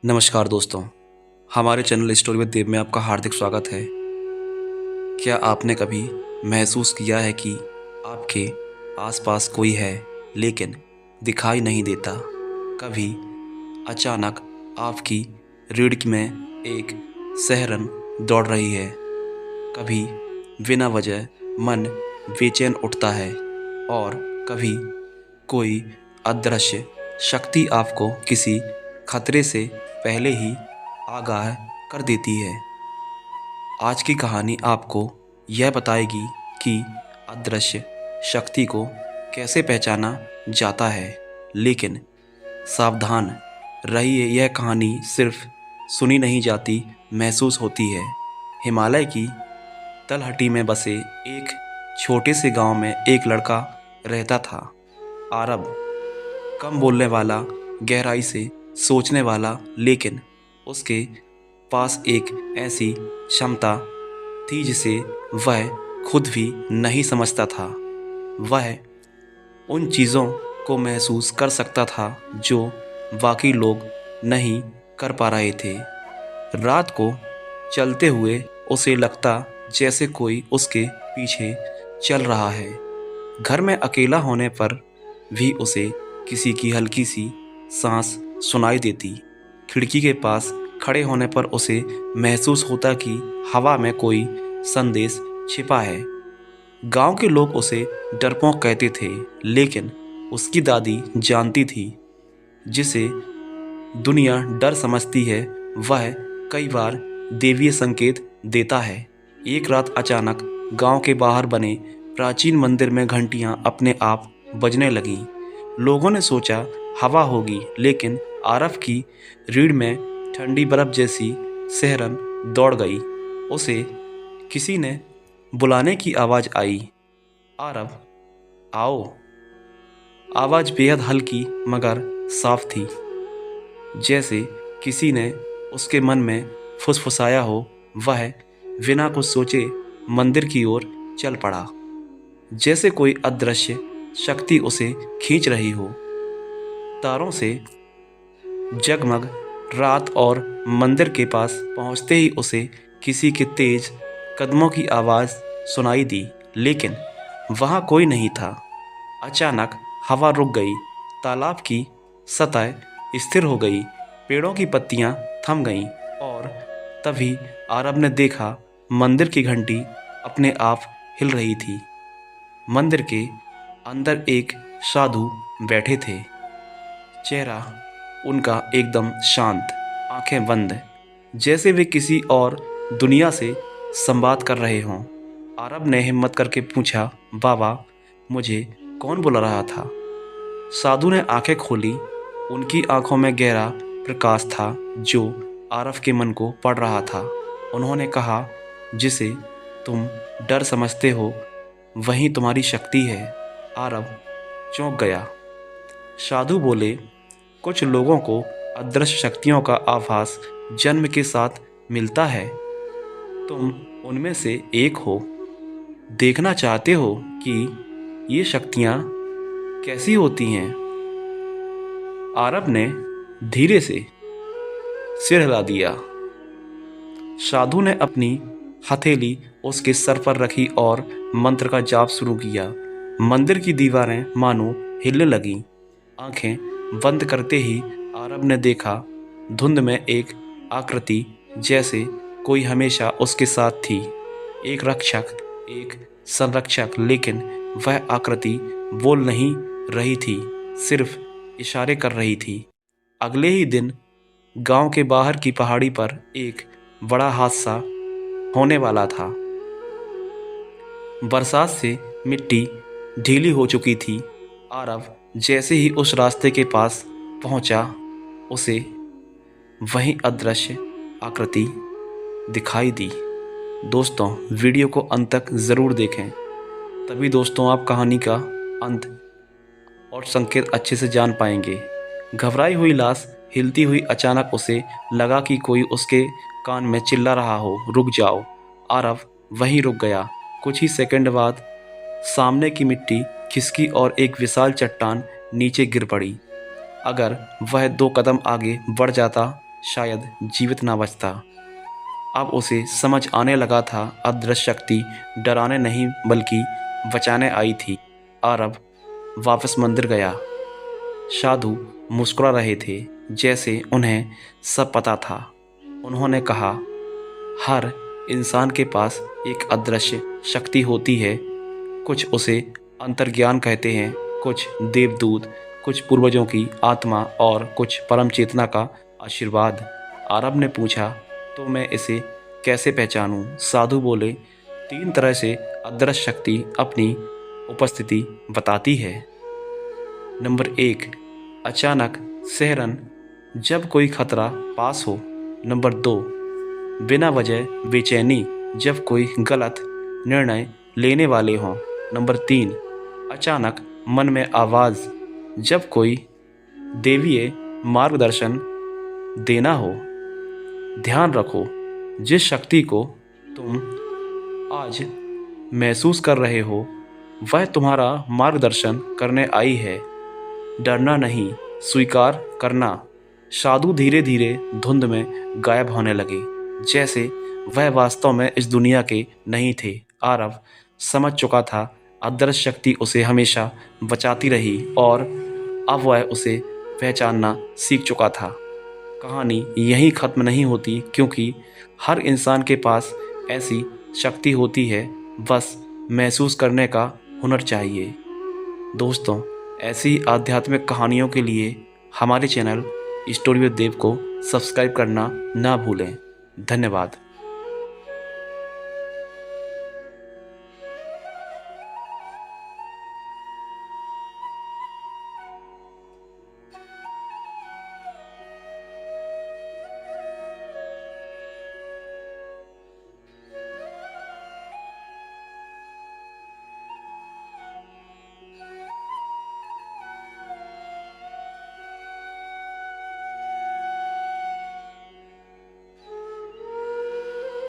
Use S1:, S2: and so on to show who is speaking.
S1: नमस्कार दोस्तों, हमारे चैनल स्टोरी विद देव में आपका हार्दिक स्वागत है। क्या आपने कभी महसूस किया है कि आपके आसपास कोई है लेकिन दिखाई नहीं देता? कभी अचानक आपकी रीढ़ में एक सिहरन दौड़ रही है, कभी बिना वजह मन बेचैन उठता है और कभी कोई अदृश्य शक्ति आपको किसी खतरे से पहले ही आगाह कर देती है। आज की कहानी आपको यह बताएगी कि अदृश्य शक्ति को कैसे पहचाना जाता है। लेकिन सावधान रहिए, यह कहानी सिर्फ सुनी नहीं जाती, महसूस होती है। हिमालय की तलहटी में बसे एक छोटे से गांव में एक लड़का रहता था। आरब, कम बोलने वाला, गहराई से सोचने वाला, लेकिन उसके पास एक ऐसी क्षमता थी जिसे वह खुद भी नहीं समझता था। वह उन चीज़ों को महसूस कर सकता था जो बाकी लोग नहीं कर पा रहे थे। रात को चलते हुए उसे लगता जैसे कोई उसके पीछे चल रहा है। घर में अकेला होने पर भी उसे किसी की हल्की सी सांस सुनाई देती। खिड़की के पास खड़े होने पर उसे महसूस होता कि हवा में कोई संदेश छिपा है। गांव के लोग उसे डरपोक कहते थे, लेकिन उसकी दादी जानती थी, जिसे दुनिया डर समझती है वह कई बार देवीय संकेत देता है। एक रात अचानक गांव के बाहर बने प्राचीन मंदिर में घंटियां अपने आप बजने लगीं। लोगों ने सोचा हवा होगी, लेकिन आरव की रीढ़ में ठंडी बर्फ जैसी सिहरन दौड़ गई। उसे किसी ने बुलाने की आवाज़ आई, आरव आओ। आवाज़ बेहद हल्की मगर साफ थी, जैसे किसी ने उसके मन में फुसफुसाया हो। वह बिना कुछ सोचे मंदिर की ओर चल पड़ा, जैसे कोई अदृश्य शक्ति उसे खींच रही हो। तारों से जगमग रात और मंदिर के पास पहुंचते ही उसे किसी के तेज कदमों की आवाज़ सुनाई दी, लेकिन वहां कोई नहीं था। अचानक हवा रुक गई, तालाब की सतह स्थिर हो गई, पेड़ों की पत्तियां थम गईं और तभी आरब ने देखा मंदिर की घंटी अपने आप हिल रही थी। मंदिर के अंदर एक साधु बैठे थे, चेहरा उनका एकदम शांत, आंखें बंद, जैसे वे किसी और दुनिया से संवाद कर रहे हों। आरब ने हिम्मत करके पूछा, बाबा, मुझे कौन बुला रहा था? साधु ने आंखें खोली। उनकी आंखों में गहरा प्रकाश था जो आरव के मन को पढ़ रहा था। उन्होंने कहा, जिसे तुम डर समझते हो वही तुम्हारी शक्ति है। आरव चौंक गया। साधु बोले, कुछ लोगों को अदृश्य शक्तियों का आभास जन्म के साथ मिलता है। तुम उनमें से एक हो। देखना चाहते हो कि ये शक्तियाँ कैसी होती हैं? आरब ने धीरे से सिर हिला दिया। साधु ने अपनी हथेली उसके सर पर रखी और मंत्र का जाप शुरू किया। मंदिर की दीवारें मानो हिलने लगीं। आंखें बंद करते ही आरब ने देखा धुंध में एक आकृति, जैसे कोई हमेशा उसके साथ थी। एक रक्षक, एक संरक्षक, लेकिन वह आकृति बोल नहीं रही थी, सिर्फ इशारे कर रही थी। अगले ही दिन गांव के बाहर की पहाड़ी पर एक बड़ा हादसा होने वाला था। बरसात से मिट्टी ढीली हो चुकी थी। आरव जैसे ही उस रास्ते के पास पहुंचा, उसे वही अदृश्य आकृति दिखाई दी। दोस्तों, वीडियो को अंत तक ज़रूर देखें, तभी दोस्तों आप कहानी का अंत और संकेत अच्छे से जान पाएंगे। घबराई हुई लाश हिलती हुई अचानक उसे लगा कि कोई उसके कान में चिल्ला रहा हो, रुक जाओ। आरव वहीं रुक गया। कुछ ही सेकंड बाद सामने की मिट्टी खिसकी और एक विशाल चट्टान नीचे गिर पड़ी। अगर वह 2 कदम आगे बढ़ जाता, शायद जीवित ना बचता। अब उसे समझ आने लगा था, अदृश्य शक्ति डराने नहीं बल्कि बचाने आई थी। आरव वापस मंदिर गया। साधु मुस्कुरा रहे थे, जैसे उन्हें सब पता था। उन्होंने कहा, हर इंसान के पास एक अदृश्य शक्ति होती है। कुछ उसे अंतर्ज्ञान कहते हैं, कुछ देवदूत, कुछ पूर्वजों की आत्मा और कुछ परम चेतना का आशीर्वाद। आरब ने पूछा, तो मैं इसे कैसे पहचानूं? साधु बोले, 3 तरह से अदृश्य शक्ति अपनी उपस्थिति बताती है। नंबर 1, अचानक सिहरन, जब कोई खतरा पास हो। नंबर 2, बिना वजह बेचैनी, जब कोई गलत निर्णय लेने वाले हों। नंबर 3, अचानक मन में आवाज़, जब कोई देवीय मार्गदर्शन देना हो। ध्यान रखो, जिस शक्ति को तुम आज महसूस कर रहे हो वह तुम्हारा मार्गदर्शन करने आई है। डरना नहीं, स्वीकार करना। साधु धीरे धीरे धुंध में गायब होने लगे, जैसे वह वास्तव में इस दुनिया के नहीं थे। आरव समझ चुका था, अदृश्य शक्ति उसे हमेशा बचाती रही और अब वह उसे पहचानना सीख चुका था। कहानी यहीं ख़त्म नहीं होती, क्योंकि हर इंसान के पास ऐसी शक्ति होती है, बस महसूस करने का हुनर चाहिए। दोस्तों, ऐसी आध्यात्मिक कहानियों के लिए हमारे चैनल स्टोरी विद देव को सब्सक्राइब करना ना भूलें। धन्यवाद।